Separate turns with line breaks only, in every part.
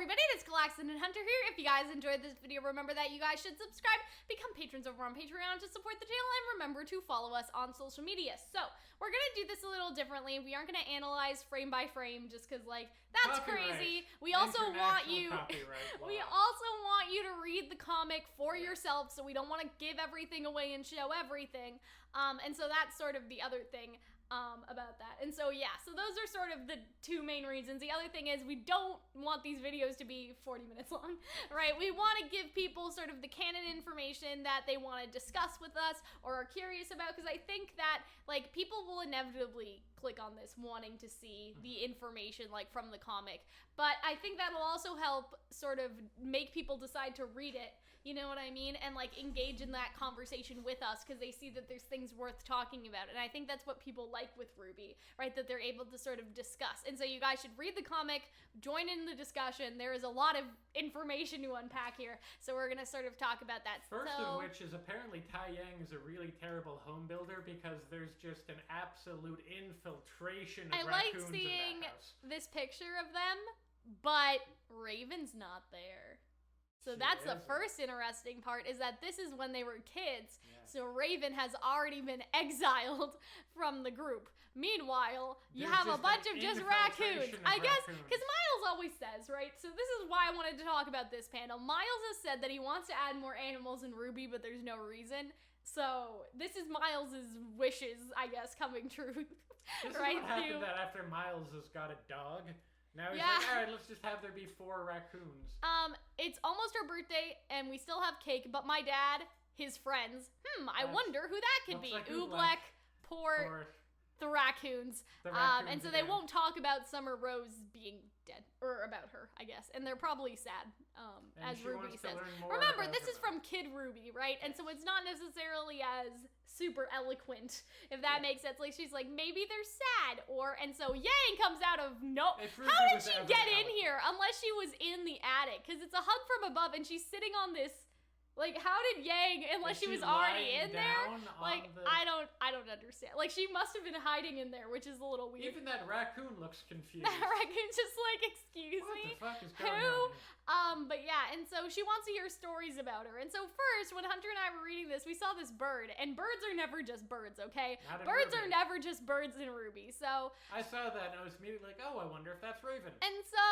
everybody, it's Calxiyn and Hunter here. If you guys enjoyed this video, remember that you guys should subscribe, become patrons over on Patreon to support the channel, and remember to follow us on social media. So, we're gonna do this a little differently. We aren't gonna analyze frame by frame just because, like, that's crazy. We also want you to read the comic for yourself, so we don't want to give everything away and show everything. And so that's sort of the other thing about that. And so yeah, so those are sort of the two main reasons. The other thing is we don't want these videos to be 40 minutes long, right? We want to give people sort of the canon information that they want to discuss with us or are curious about, because I think that, like, people will inevitably click on this wanting to see the information, like, from the comic. But I think that'll also help sort of make people decide to read it, you know what I mean? And, like, engage in that conversation with us because they see that there's things worth talking about. And I think that's what people like with RWBY, right? That they're able to sort of discuss. And so you guys should read the comic, join in the discussion. There is a lot of information to unpack here, so we're gonna sort of talk about that.
First of which is apparently Tai Yang is a really terrible home builder because there's just an absolute infiltration of raccoons in that house.
This picture of them, but Raven's not there. So that's the first interesting part, is that this is when they were kids. Yeah. So Raven has already been exiled from the group. Meanwhile, you have a bunch of just raccoons. I guess, because Miles always says, right? So this is why I wanted to talk about this panel. Miles has said that he wants to add more animals in RWBY, but there's no reason. So this is Miles's wishes, I guess, coming true.
This is what happened that after Miles has got a dog. Now he's like, alright, let's just have there be 4 raccoons.
It's almost her birthday, and we still have cake, but my dad, his friends, I wonder who that could be. Like Oobleck, Port, the raccoons. And so they won't talk about Summer Rose being dead, or about her, I guess. And they're probably sad, as RWBY says. Remember, this is from Kid RWBY, right? And so it's not necessarily as super eloquent, if that makes sense. Like, she's like, maybe they're sad, and so Yang comes out of how did she get in here unless she was in the attic? Because it's a hug from above, and she's sitting on this. Like, how did Yang, unless she was already in there? Like, I don't understand. Like, she must have been hiding in there, which is a little weird.
Even that raccoon looks confused.
That raccoon's just like, excuse me?
What the fuck is going on here?
But yeah, and so she wants to hear stories about her. And so first, when Hunter and I were reading this, we saw this bird. And birds are never just birds, okay? Birds are never just birds in RWBY, so...
I saw that and I was immediately like, oh, I wonder if that's Raven.
And so,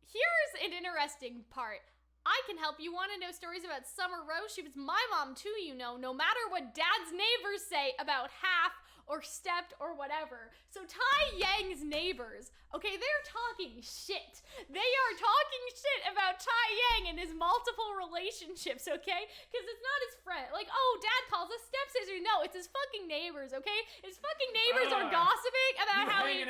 here's an interesting part. I can help you want to know stories about Summer Rose. She was my mom too, you know, no matter what Dad's neighbors say about half or stepped or whatever. So Tai Yang's neighbors, okay, they're talking shit. They are talking shit about Tai Yang and his multiple relationships, okay? Because it's not his friend. Like, oh, Dad calls us stepsisters. No, it's his fucking neighbors, okay? His fucking neighbors are gossiping about how he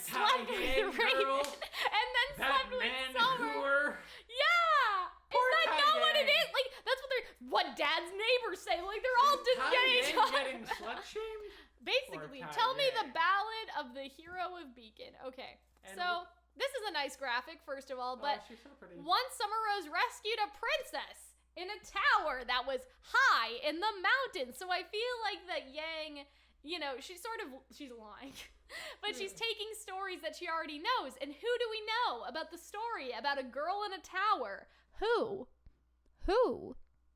slept with Raven and then slept with Summer. Yeah! Is that not what it is? Like, that's what Dad's neighbors say. Like, they're all just
getting slut-shamed?
Basically, tell me the ballad of the hero of Beacon. Okay, so this is a nice graphic, first of all, but
she's so pretty. Once
Summer Rose rescued a princess in a tower that was high in the mountains. So I feel like that Yang, you know, she's lying. But she's taking stories that she already knows. And who do we know about the story about a girl in a tower? Who?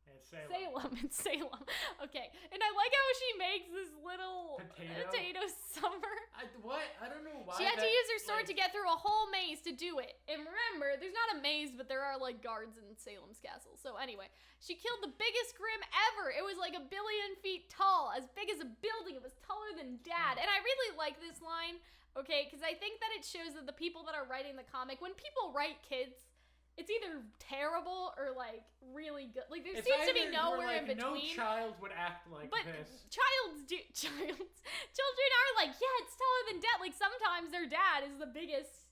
It's Salem.
It's Salem. Okay. And I like how she makes this little potato summer.
I don't know why.
She had to use her sword to get through a whole maze to do it. And remember, there's not a maze, but there are, like, guards in Salem's castle. So anyway, she killed the biggest Grimm ever. It was like 1 billion feet tall, as big as a building. It was taller than Dad. And I really like this line, okay, because I think that it shows that the people that are writing the comic, when people write kids, it's either terrible or, like, really good. Like, there seems to be nowhere in between.
No child would act like this.
Children are like, yeah, it's taller than Dad. Like, sometimes their dad is the biggest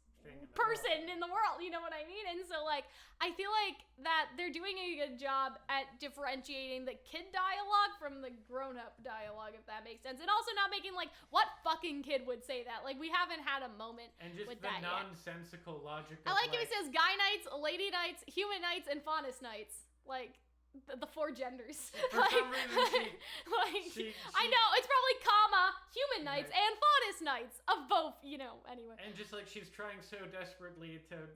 person in the world, you know what I mean? And so, like, I feel like that they're doing a good job at differentiating the kid dialogue from the grown-up dialogue, if that makes sense. And also not making, like, what fucking kid would say that? Like, we haven't had a moment
and just
with
the
that
nonsensical logic of,
I like if it says guy knights, lady knights, human knights, and faunus knights. Like, the 4 genders.
For some reason,
I know, it's probably comma, human knights, and faunus knights of both, you know, anyway.
And just, like, she's trying so desperately to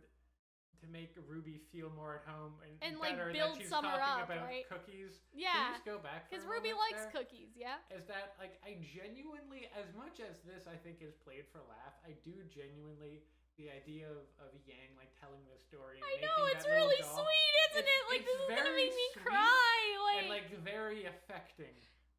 to make RWBY feel more at home and
like
better,
build
that she's
Summer
talking
up,
about
right?
cookies.
Yeah.
Can you just go back for a
Because RWBY
moment
likes
there?
cookies, yeah?
Is that, like, I genuinely, as much as this I think is played for laugh, I do genuinely, the idea of Yang, like, telling this story.
I know, it's really sweet, isn't it? Like, this is gonna make me cry.
And, like, very affecting.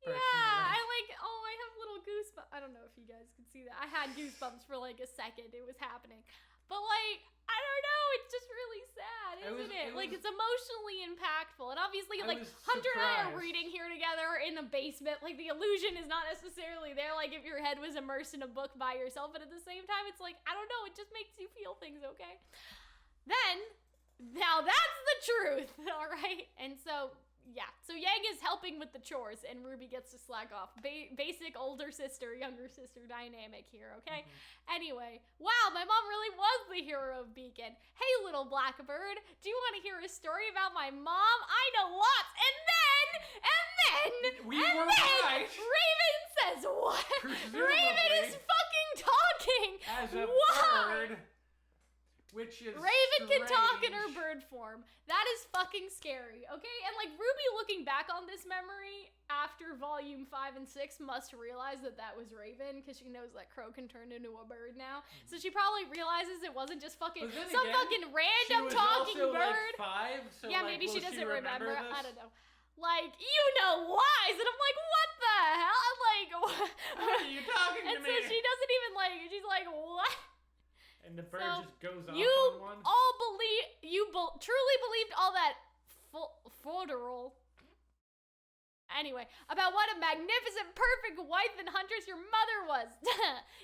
Yeah, I have little goosebumps. I don't know if you guys can see that. I had goosebumps for like a second. It was happening. But like, I don't know, it's just really sad, isn't it? Like, it's emotionally impactful. And obviously, like, Hunter and I are reading here together in the basement. Like, the illusion is not necessarily there, like, if your head was immersed in a book by yourself. But at the same time, it's like, I don't know, it just makes you feel things, okay? Now that's the truth, all right? And so... yeah, so Yang is helping with the chores, and RWBY gets to slack off. Basic older sister, younger sister dynamic here, okay? Anyway, wow, my mom really was the hero of Beacon. Hey, little Blackbird, do you want to hear a story about my mom? I know lots. And then,
right.
Raven says what?
Presumably,
Raven is fucking talking.
As a bird. Which is
Raven
strange.
can talk in her bird form. That is fucking scary, okay? And like RWBY looking back on this memory after volume 5 and 6 must realize that was Raven, because she knows that Crow can turn into a bird now. So she probably realizes it wasn't just fucking fucking random talking bird.
Like 5, so
yeah,
like,
maybe she doesn't remember.
This?
I don't know. Like, you know lies, and I'm like, what the hell? I'm like,
what are you talking to me?
And so she doesn't even like. She's like, what?
And the bird just goes off
you
on one.
all truly believed all that fodderol. Anyway, about what a magnificent, perfect wife and huntress your mother was.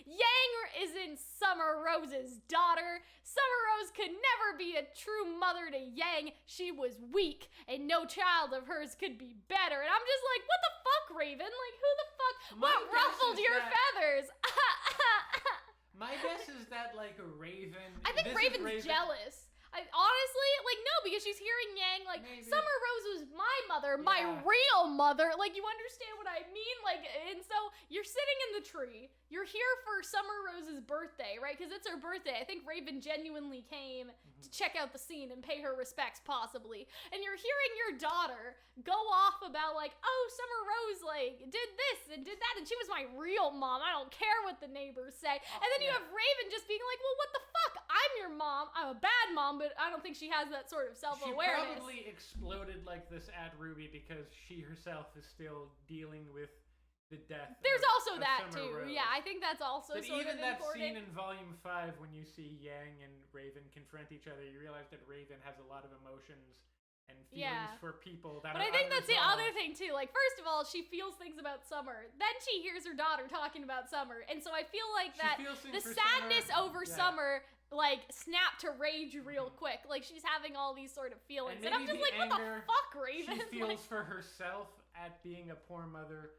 Yang is in Summer Rose's daughter. Summer Rose could never be a true mother to Yang. She was weak, and no child of hers could be better. And I'm just like, what the fuck, Raven? Like, who the fuck? What ruffled your feathers?
My guess is that, like, Raven...
I think Raven's jealous. Honestly, like, no, because she's hearing Yang, like, maybe. Summer Rose was my mother, my real mother. Like, you understand what I mean? Like, and so you're sitting in the tree. You're here for Summer Rose's birthday, right? Because it's her birthday. I think Raven genuinely came to check out the scene and pay her respects, possibly. And you're hearing your daughter go off about, like, oh, Summer Rose, like, did this and did that, and she was my real mom. I don't care what the neighbors say. And then you have Raven just being like, well, what the fuck? I'm your mom. I'm a bad mom, but I don't think she has that sort of self-awareness.
She probably exploded like this at RWBY because she herself is still dealing with the death.
There's also that too.
Rose.
Yeah, I think that's also
but
sort
even
of
that
important.
scene in Volume 5 when you see Yang and Raven confront each other, you realize that Raven has a lot of emotions and feelings for people that
But
are
I think that's the
unresolved.
other thing too. Like, first of all, she feels things about Summer. Then she hears her daughter talking about Summer. And so I feel like that the sadness over Summer like snapped to rage real quick. Like, she's having all these sort of feelings. And I'm just like, what the fuck, Raven?
She feels for herself at being a poor mother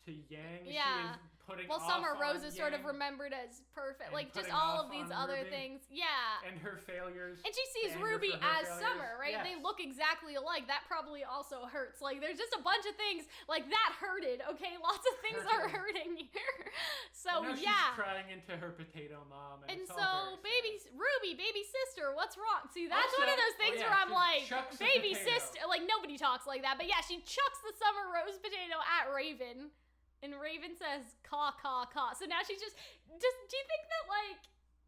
to Yang.
Yeah.
She is putting off
Summer Rose is
Yang,
sort of remembered as perfect. Like, just
putting
all
off
of these
on
other
RWBY
things. Yeah.
And her failures.
And she sees
anger
RWBY
for her
as
failures.
Summer, right?
Yes.
They look exactly alike. That probably also hurts. Like, there's just a bunch of things. Like, that hurted, okay? Lots of things are hurting here. So,
now she's crying into her potato mom. And
so, RWBY, baby sister, what's wrong? See, that's one of those things where I'm like, baby sister. Like, nobody talks like that. But yeah, she chucks the Summer Rose potato at Raven. And Raven says, caw, caw, caw. So now she's do you think that, like,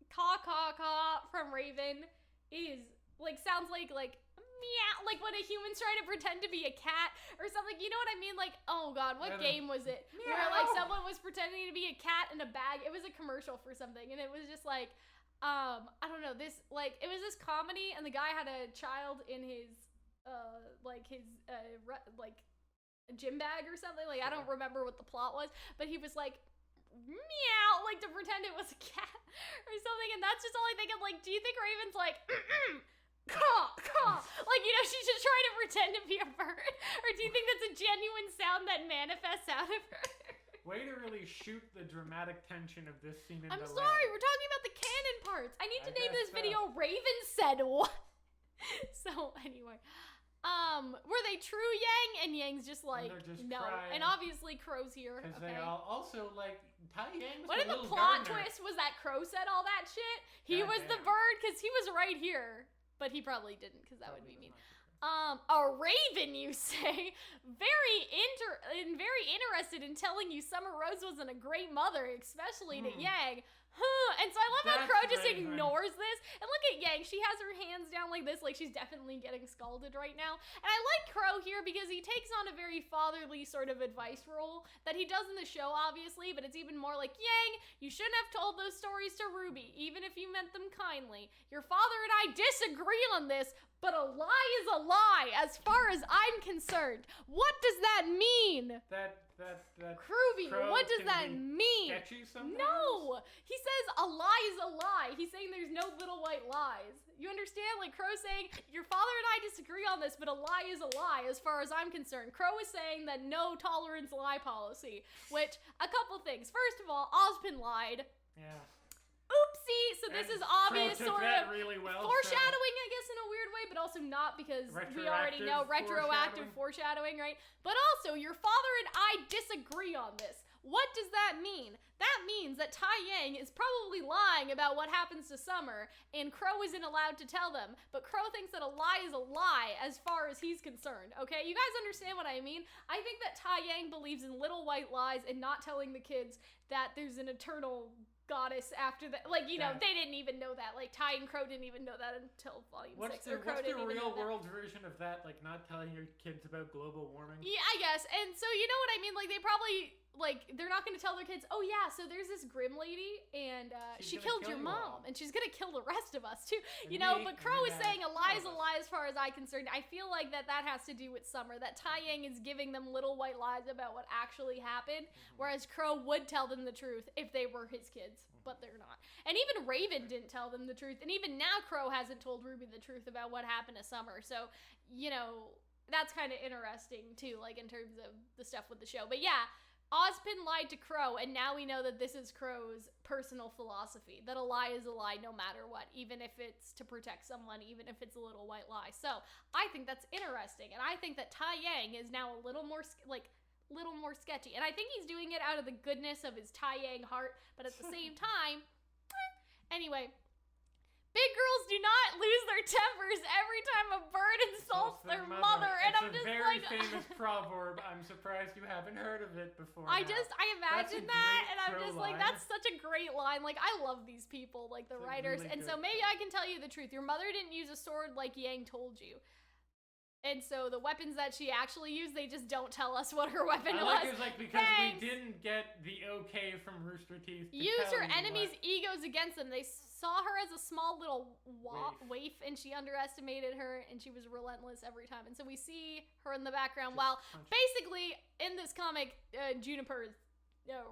caw, caw, caw from Raven is, like, sounds like meow, like when a human's trying to pretend to be a cat or something? You know what I mean? Like, oh God, what game was it? Meow. Where, like, someone was pretending to be a cat in a bag. It was a commercial for something, and it was just like, I don't know, this, like, it was this comedy, and the guy had a child in his, gym bag or something. Like, I don't remember what the plot was, but he was like, meow, like, to pretend it was a cat or something. And that's just all I think of. Like, do you think Raven's like, caw, caw, like, you know, she's just trying to pretend to be a bird? Or do you think that's a genuine sound that manifests out of her?
Way to really shoot the dramatic tension of this scene in
I'm sorry, we're talking about the canon parts. I need to name this video Raven Said What. So anyway, were they true Yang? And Yang's just like, no. Crying. And obviously Crow's here.
Because they all also, like, Tai Yang was
what if the plot twist was that Crow said all that shit? He was the bird, because he was right here. But he probably didn't, because that would be mean. A raven, you say? Very interested in telling you Summer Rose wasn't a great mother, especially to Yang. And so I love how Crow just ignores this. And look at Yang. She has her hands down like this, like she's definitely getting scalded right now. And I like Crow here because he takes on a very fatherly sort of advice role that he does in the show, obviously, but it's even more like, Yang, you shouldn't have told those stories to RWBY, even if you meant them kindly. Your father and I disagree on this, but a lie is a lie as far as I'm concerned. What does that mean?
RWBY,
what does that mean?
Sketchy sometimes?
No! He says a lie is a lie. He's saying there's no little white lies. You understand? Like Crow saying, your father and I disagree on this, but a lie is a lie as far as I'm concerned. Crow is saying that no tolerance lie policy, which, a couple things. First of all, Ozpin lied.
Yeah.
Oopsie! So this is obvious sort of
really well,
foreshadowing, I guess, in a weird way, but also not because we already know retroactive foreshadowing, right? But also, your father and I disagree on this. What does that mean? That means that Tai Yang is probably lying about what happens to Summer, and Crow isn't allowed to tell them. But Crow thinks that a lie is a lie as far as he's concerned, okay? You guys understand what I mean? I think that Tai Yang believes in little white lies and not telling the kids that there's an eternal goddess after that. Like, you know, they didn't even know that. Like, Ty and Crow didn't even know that until volume 6.
What's the real world version of that? Like, not telling your kids about global warming?
Yeah, I guess. And so, you know what I mean? Like, they probably, like, they're not going to tell their kids, oh yeah, so there's this Grim lady, and she killed your mom, and she's going to kill the rest of us, too. You know, but Crow is saying a lie is a lie as far as I'm concerned. I feel like that has to do with Summer, that Tai Yang is giving them little white lies about what actually happened, whereas Crow would tell them the truth if they were his kids. But they're not. And even Raven didn't tell them the truth. And even now Crow hasn't told RWBY the truth about what happened to Summer. So, you know, that's kind of interesting too, like in terms of the stuff with the show. But yeah, Ozpin lied to Crow, and now we know that this is Crow's personal philosophy, that a lie is a lie no matter what, even if it's to protect someone, even if it's a little white lie. So I think that's interesting. And I think that Tai Yang is now a little more sketchy. And I think he's doing it out of the goodness of his Tai Yang heart, but at the same time, anyway, big girls do not lose their tempers every time a bird insults their mother. And I'm just like,
it's a very famous proverb. I'm surprised you haven't heard of it before.
I imagine that, and I'm just like, that's such a great line. Like, I love these people, like the writers. Really, and so maybe I can tell you the truth. Your mother didn't use a sword like Yang told you. And so the weapons that she actually used, they just don't tell us what her weapon was.
It was like, because we didn't get the okay from Rooster Teeth.
Use your enemies' egos against them. They saw her as a small little waif, and she underestimated her, and she was relentless every time. And so we see her in the background while basically in this comic, Juniper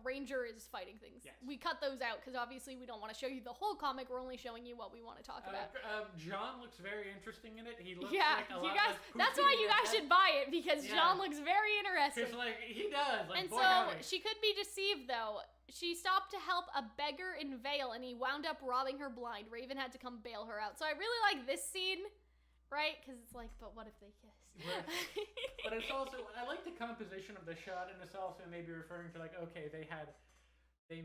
Ranger is fighting things. Yes. We cut those out because obviously we don't want to show you the whole comic. We're only showing you what we want to talk about.
John looks very interesting in it. He looks
like a lot like that's why you guys should buy it, because John looks very interesting.
Because he does.
And so she could be deceived though. She stopped to help a beggar in Vale, and he wound up robbing her blind. Raven had to come bail her out. So I really like this scene. Right? Because it's like, but what if they kiss?
But it's also, I like the composition of the shot, and it's also maybe referring to like, okay, they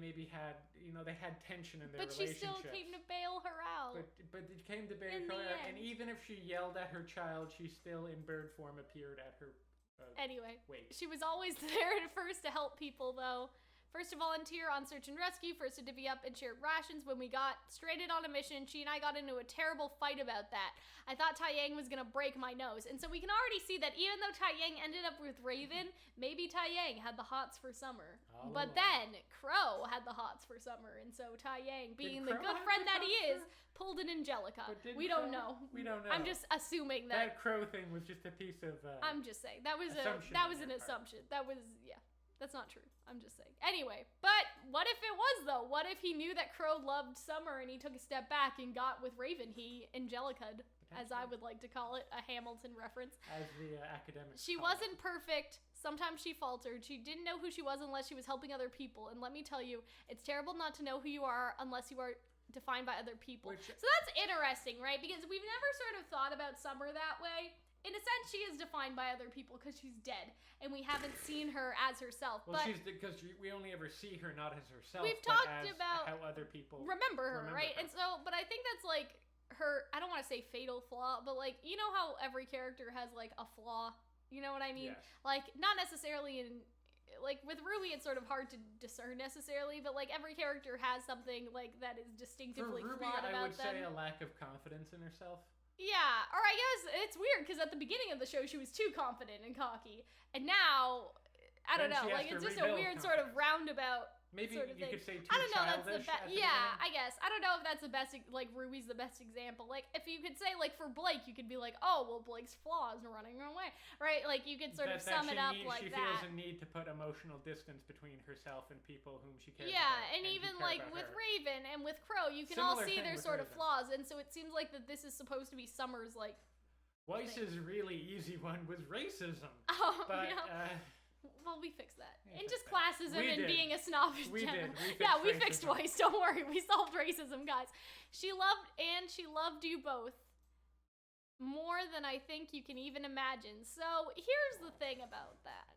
maybe had, you know, they had tension in their relationship. But she still
came to bail her out.
But it came to bail her out, and even if she yelled at her child, she still in bird form appeared at her
anyway,
wait.
She was always there at first to help people, though. First to volunteer on search and rescue, first to divvy up and share rations. When we got stranded on a mission, she and I got into a terrible fight about that. I thought Tai Yang was gonna break my nose. And so we can already see that even though Tai Yang ended up with Raven, maybe Tai Yang had the hots for Summer. Oh. But then Crow had the hots for Summer, and so Tai Yang, being the good friend that he is, pulled an Angelica. We don't know.
We don't know.
I'm just assuming that
Crow thing was just a piece of
I'm just saying. That was an assumption. That was that's not true. I'm just saying. Anyway, but what if it was, though? What if he knew that Crow loved Summer and he took a step back and got with Raven? He Angelica'd, as I would like to call it, a Hamilton reference.
As the academics
She wasn't perfect. Sometimes she faltered. She didn't know who she was unless she was helping other people. And let me tell you, it's terrible not to know who you are unless you are defined by other people. So that's interesting, right? Because we've never sort of thought about Summer that way. In a sense, she is defined by other people because she's dead, and we haven't seen her as herself.
Well, she's because we only ever see her not as herself.
We've talked about
how other people
remember her, right? And so, but I think that's like her, I don't want to say fatal flaw, but like, you know how every character has like a flaw? You know what I mean?
Yes.
Like, not necessarily in, like with RWBY it's sort of hard to discern necessarily, but like every character has something like that is distinctively
For RWBY,
flawed about
I would
them.
say a lack of confidence in herself.
Yeah, or I guess it's weird because at the beginning of the show she was too confident and cocky, and now I don't
Then
know,
she has
like
to
it's just a
rebuild
weird sort of
confidence.
roundabout.
Maybe
sort of
you
thing.
could say too
I don't know. That's the
childish
best.
at the
Yeah,
beginning.
I guess. I don't know if that's the best. Like RWBY's the best example. Like if you could say like for Blake, you could be like, oh well, Blake's flaws and running away, right? Like you could sort of sum it up like
she
that.
feels a need to put emotional distance between herself and people whom she cares
Yeah,
about.
and
who
even
care
like
about
with
her.
Raven and with Crow, you can all
Similar
see
thing
their
with
sort of
Raven.
flaws, and so it seems like that this is supposed to be Summer's like.
Weiss's really easy one was racism.
Oh
But
yeah. Well, we fixed that.
We
And
fixed
just
that.
classism
We
and
did.
being a snobbish
We
gentleman.
did.
We fixed
racism.
Weiss. Don't worry. We solved racism, guys. She loved you both more than I think you can even imagine. So here's the thing about that.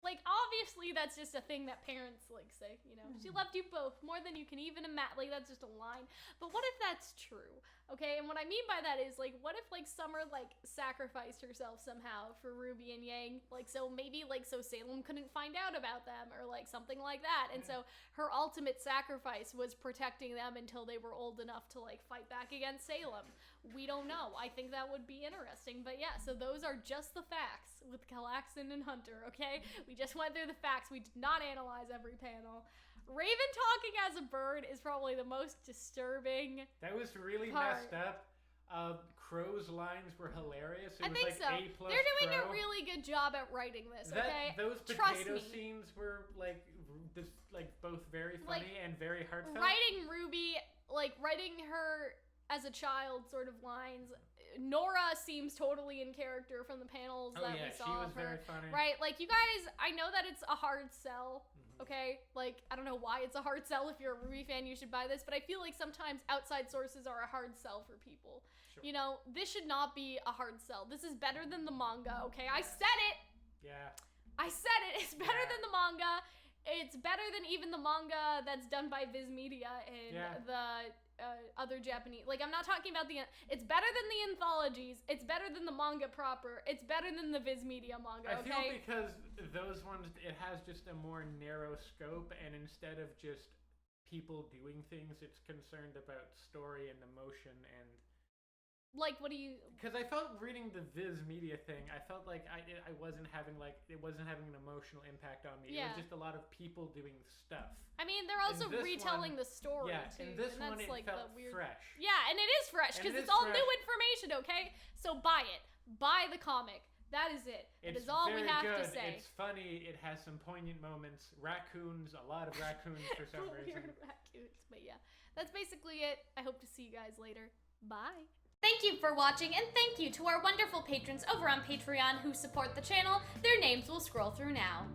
Like, obviously, that's just a thing that parents, like, say, you know. She loved you both more than you can even imagine. Like, that's just a line. But what if that's true? Okay, and what I mean by that is, like, what if, like, Summer, like, sacrificed herself somehow for RWBY and Yang? Like, so maybe, like, so Salem couldn't find out about them or, like, something like that. And so her ultimate sacrifice was protecting them until they were old enough to, like, fight back against Salem. We don't know. I think that would be interesting. But yeah, so those are just the facts with Calxiyn and Hunter, okay? We just went through the facts. We did not analyze every panel. Raven talking as a bird is probably the most disturbing.
That was really
part.
messed up. Crow's lines were hilarious. It
I
was
think
like
so.
A+
They're doing
Crow.
a really good job at writing this, okay?
Those
Trust
potato
me.
scenes were like both very funny and very heartfelt.
Writing RWBY, like writing her as a child sort of lines. Nora seems totally in character from the panels that we saw
she was
of her.
very funny.
Right? Like, you guys, I know that it's a hard sell, okay? Like, I don't know why it's a hard sell. If you're a RWBY fan, you should buy this. But I feel like sometimes outside sources are a hard sell for people.
Sure.
You know, this should not be a hard sell. This is better than the manga, okay? I said it!
Yeah.
I said it! It's better than the manga. It's better than even the manga that's done by Viz Media and the other Japanese. Like, I'm not talking about it's better than the anthologies. It's better than the manga proper. It's better than the Viz Media manga, okay?
I feel because those ones, it has just a more narrow scope, and instead of just people doing things, it's concerned about story and emotion and...
Like, what do you...
Because I felt reading the Viz Media thing, I felt like I wasn't having, like, it wasn't having an emotional impact on me.
Yeah.
It was just a lot of people doing stuff.
I mean, they're also
In this
retelling
one-
the story,
Yeah,
too.
in this
and
one
that's,
it
like,
felt
the weird...
fresh.
Yeah, and it is fresh,
And
because
it
it's
is
all
fresh.
new information, okay? So buy it. Buy the comic. That is it. That
It's
is all we
very
have
good.
to say.
It's funny. It has some poignant moments. Raccoons, a lot of raccoons for some reason.
Weird raccoons, but yeah. That's basically it. I hope to see you guys later. Bye. Thank you for watching, and thank you to our wonderful patrons over on Patreon who support the channel. Their names will scroll through now.